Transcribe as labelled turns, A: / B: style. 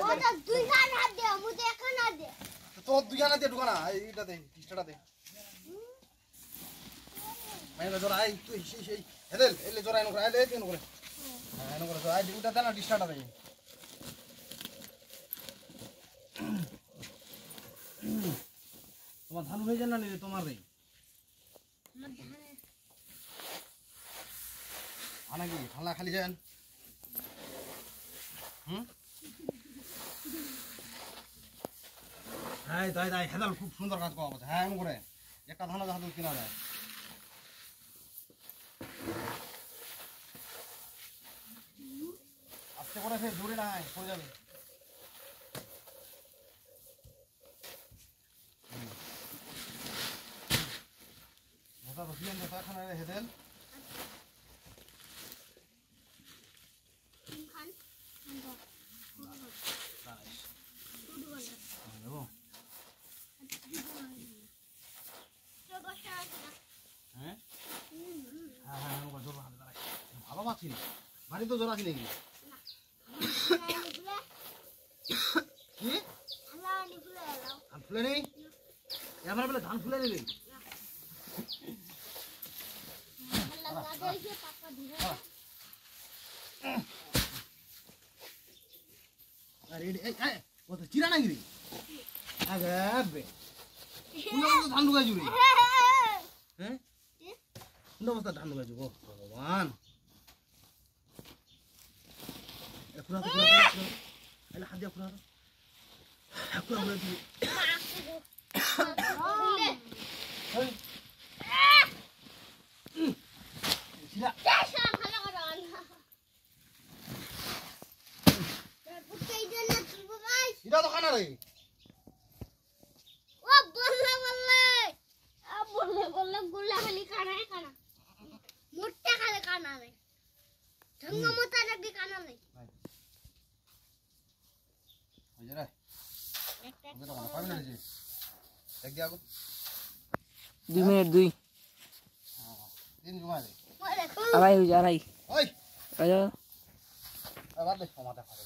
A: ওটা দুই খান হাত দে মুতে এক খান হাত দে
B: তো দুই খান দে ঢুকা না এইটা দে টিস্টাটা দে মাইনা জোরা আই তুই সেই হেদেল এলে জোরা এনো করে আই লে এনো করে হ্যাঁ এনো করে আই দুটা দে না টিস্টাটা দে তোমার ধান হয়ে যায় না নিলে তোমার রে
A: আমার ধানে
B: আনা কি ঠান্ডা খালি যান হ্যাঁ তাই তাই হেদাল খুব সুন্দর কাজ করা হচ্ছে হ্যাঁ এমন করে একটা ধান হাত কিনা যায় আস্তে করে ফের জোরে না পড়ে যাবে মোটা রসিয়ান দেখা খানা হেদেল
A: খান
B: হ্যাঁ হ্যাঁ হ্যাঁ জোর ভালো মাছি বাড়ি তো জোর আছে নাকি কি ধান ফুলে নেই এবার বলে ধান ফুলে নেই চিরা নাকি রে ধান ঢুকাই জুড়ে হ্যাঁ কোন অবস্থা ধান ঢুকাই যাব ভগবান হাত দিয়া ফুরা এটা তো খানা রে
A: ও বললে বললে আ বললে বললে গুলা খালি কানা কানা মোটা খালি কানা নাই ঢঙ্গ মোটা লাগি কানা নাই
B: ওই রে এটা তো পাবি না রে দেখ দিয়া গো
C: 2 মিনিট 2
B: তিন ঘুমা দে
C: আড়াই হয়ে যায় আড়াই
B: ওই
C: আচ্ছা
B: আবার দেখ সমাতে খাবে